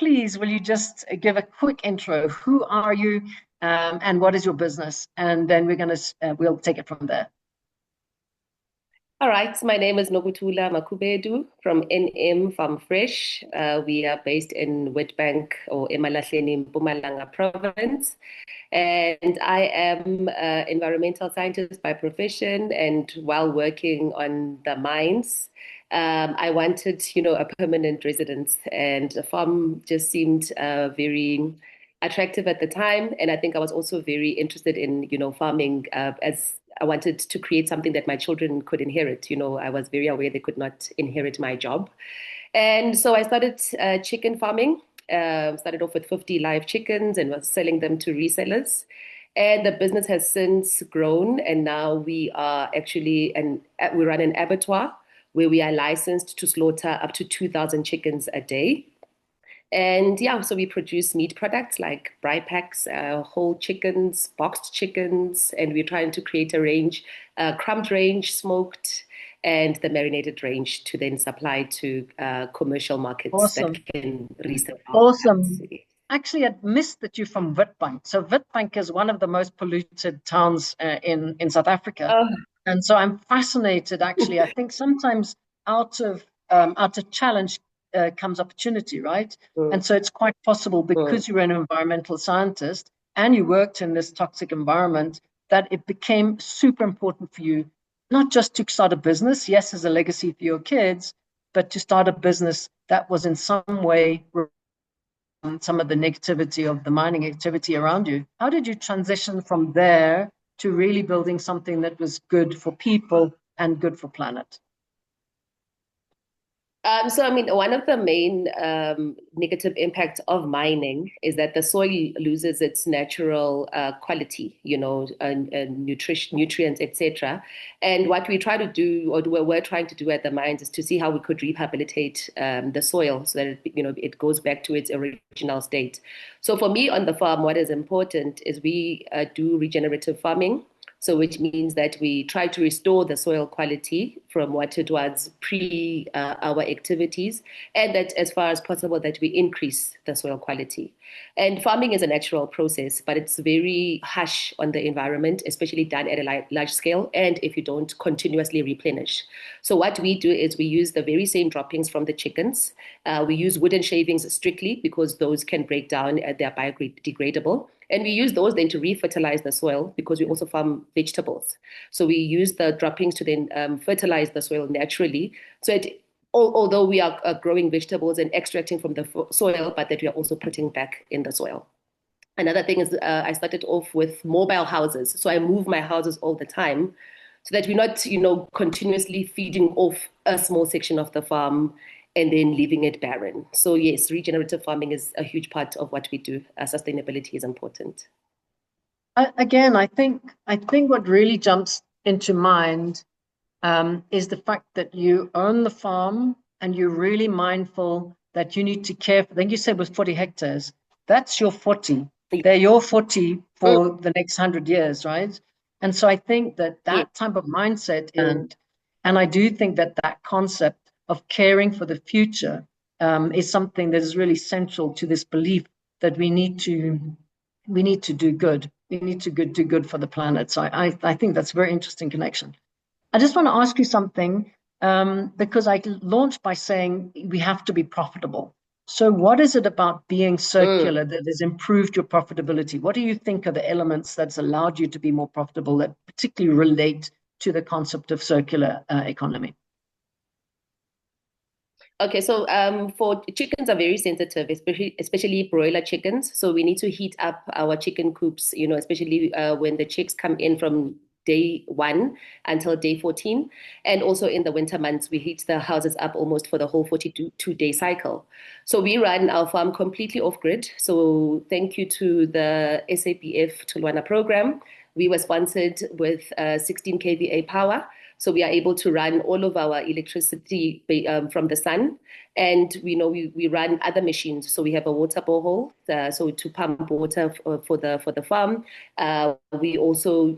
please, will you just give a quick intro? Who are you, and what is your business? And then we'll take it from there. All right, my name is Nokuthula Makhubedu from NM Farm Fresh. We are based in Witbank or Emalahleni, Mpumalanga province. And I am an environmental scientist by profession, and while working on the mines, I wanted, a permanent residence, and a farm just seemed very attractive at the time. And I think I was also very interested in, farming as I wanted to create something that my children could inherit. I was very aware they could not inherit my job. And so I started chicken farming. Started off with 50 live chickens and was selling them to resellers. And the business has since grown, and now we are actually we run an abattoir where we are licensed to slaughter up to 2,000 chickens a day. And yeah, so we produce meat products like braai packs, whole chickens, boxed chickens, and we're trying to create a range, crumbed range, smoked, and the marinated range to then supply to commercial markets that can resell. Awesome. Actually, I'd missed that you're from Witbank. So Witbank is one of the most polluted towns in South Africa. Oh. And so I'm fascinated, actually. I think sometimes out of challenge comes opportunity, right? And so it's quite possible, because you're an environmental scientist and you worked in this toxic environment, that it became super important for you, not just to start a business, yes, as a legacy for your kids, but to start a business that was in some way some of the negativity of the mining activity around you. How did you transition from there to really building something that was good for people and good for planet? One of the main negative impacts of mining is that the soil loses its natural quality, nutrients, etc. And what we try to do, or we're trying to do at the mines, is to see how we could rehabilitate the soil so that it goes back to its original state. So for me on the farm, what is important is we do regenerative farming. So which means that we try to restore the soil quality from what it was pre our activities, and that as far as possible that we increase the soil quality. And farming is a natural process, but it's very harsh on the environment, especially done at a large scale, and if you don't continuously replenish. So what we do is we use the very same droppings from the chickens. We use wooden shavings strictly because those can break down, they're biodegradable. And we use those then to re-fertilize the soil, because we also farm vegetables. So we use the droppings to then fertilize the soil naturally. So although we are growing vegetables and extracting from the soil, but that we are also putting back in the soil. Another thing is I started off with mobile houses. So I move my houses all the time so that we're not, continuously feeding off a small section of the farm and then leaving it barren. So yes, regenerative farming is a huge part of what we do. Sustainability is important. Again, I think what really jumps into mind is the fact that you own the farm and you're really mindful that you need to care for. I think you said with 40 hectares, that's your 40. They're your 40 for the next 100 years, right? And so I think that type of mindset, and I do think that concept of caring for the future is something that is really central to this belief that we need to do good. We need to do good for the planet. So I think that's a very interesting connection. I just want to ask you something, because I launched by saying we have to be profitable. So what is it about being circular that has improved your profitability? What do you think are the elements that's allowed you to be more profitable that particularly relate to the concept of circular economy? Okay, so for chickens are very sensitive, especially broiler chickens. So we need to heat up our chicken coops, especially when the chicks come in from day 1 until day 14. And also in the winter months, we heat the houses up almost for the whole 42-day cycle. So we run our farm completely off-grid. So thank you to the SAB Tholoana Programme. We were sponsored with 16 kVA power. So we are able to run all of our electricity from the sun. And we run other machines. So we have a water borehole, so to pump water for the farm. We also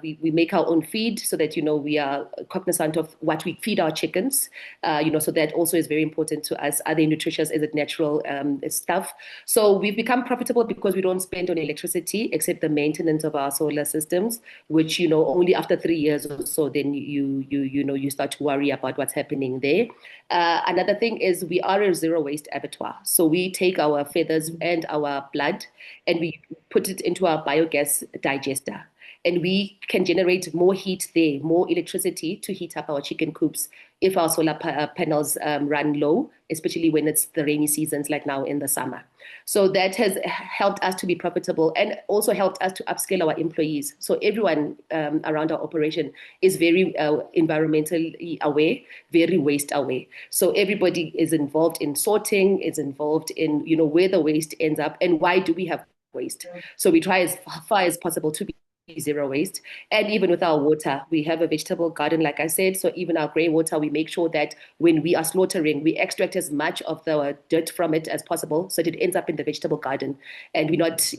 we make our own feed so that we are cognizant of what we feed our chickens. So that also is very important to us. Are they nutritious? Is it natural stuff? So we've become profitable because we don't spend on electricity except the maintenance of our solar systems, which only after 3 years or so then you start to worry about what's happening there. Another thing is we are a zero waste abattoir. So we take our feathers and our blood and we put it into our biogas digester. And we can generate more heat there, more electricity to heat up our chicken coops if our solar panels run low, especially when it's the rainy seasons like now in the summer. So that has helped us to be profitable and also helped us to upscale our employees. So everyone around our operation is very environmentally aware, very waste aware. So everybody is involved in sorting, is involved in where the waste ends up and why do we have waste. So we try as far as possible to be zero waste. And even with our water, we have a vegetable garden, like I said. So even our grey water, we make sure that when we are slaughtering, we extract as much of the dirt from it as possible so that it ends up in the vegetable garden. And we're not,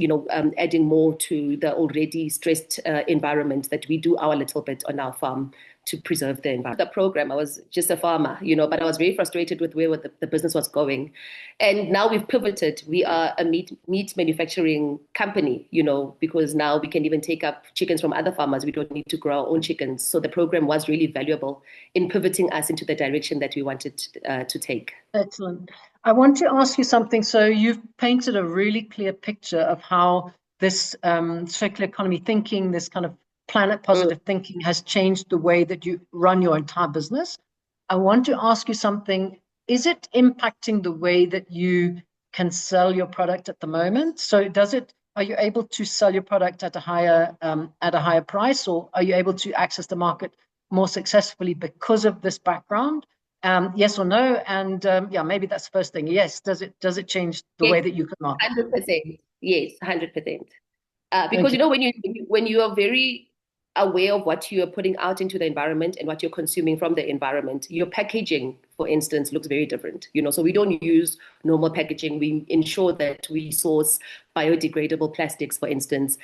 adding more to the already stressed environment that we do our little bit on our farm to preserve the environment. The program, I was just a farmer, but I was very frustrated with where the business was going. And now we've pivoted. We are a meat manufacturing company, because now we can even take up chickens from other farmers. We don't need to grow our own chickens. So the program was really valuable in pivoting us into the direction that we wanted to take. Excellent. I want to ask you something. So you've painted a really clear picture of how this circular economy thinking, this kind of planet positive thinking has changed the way that you run your entire business. I want to ask you something. Is it impacting the way that you can sell your product at the moment? So are you able to sell your product at a higher price, or are you able to access the market more successfully because of this background? Yes or no? And maybe that's the first thing. Yes. Does it change the way that you can market? 100%. Yes, 100%. Because when you are very aware of what you are putting out into the environment and what you're consuming from the environment, your packaging, for instance, looks very different. So we don't use normal packaging. We ensure that we source biodegradable plastics, for instance.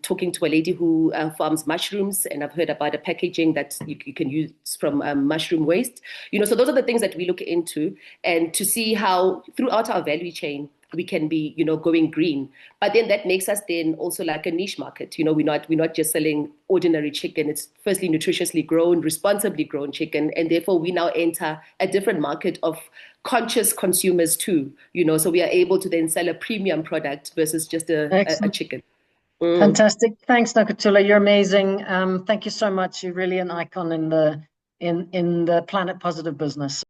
Talking to a lady who farms mushrooms, and I've heard about a packaging that you can use from mushroom waste. So those are the things that we look into, and to see how throughout our value chain we can be, going green. But then that makes us then also like a niche market. We're not just selling ordinary chicken. It's firstly nutritiously grown, responsibly grown chicken, and therefore we now enter a different market of conscious consumers too. So we are able to then sell a premium product versus just a chicken. Fantastic. Thanks, Nokuthula. You're amazing. Thank you so much. You're really an icon in the planet positive business.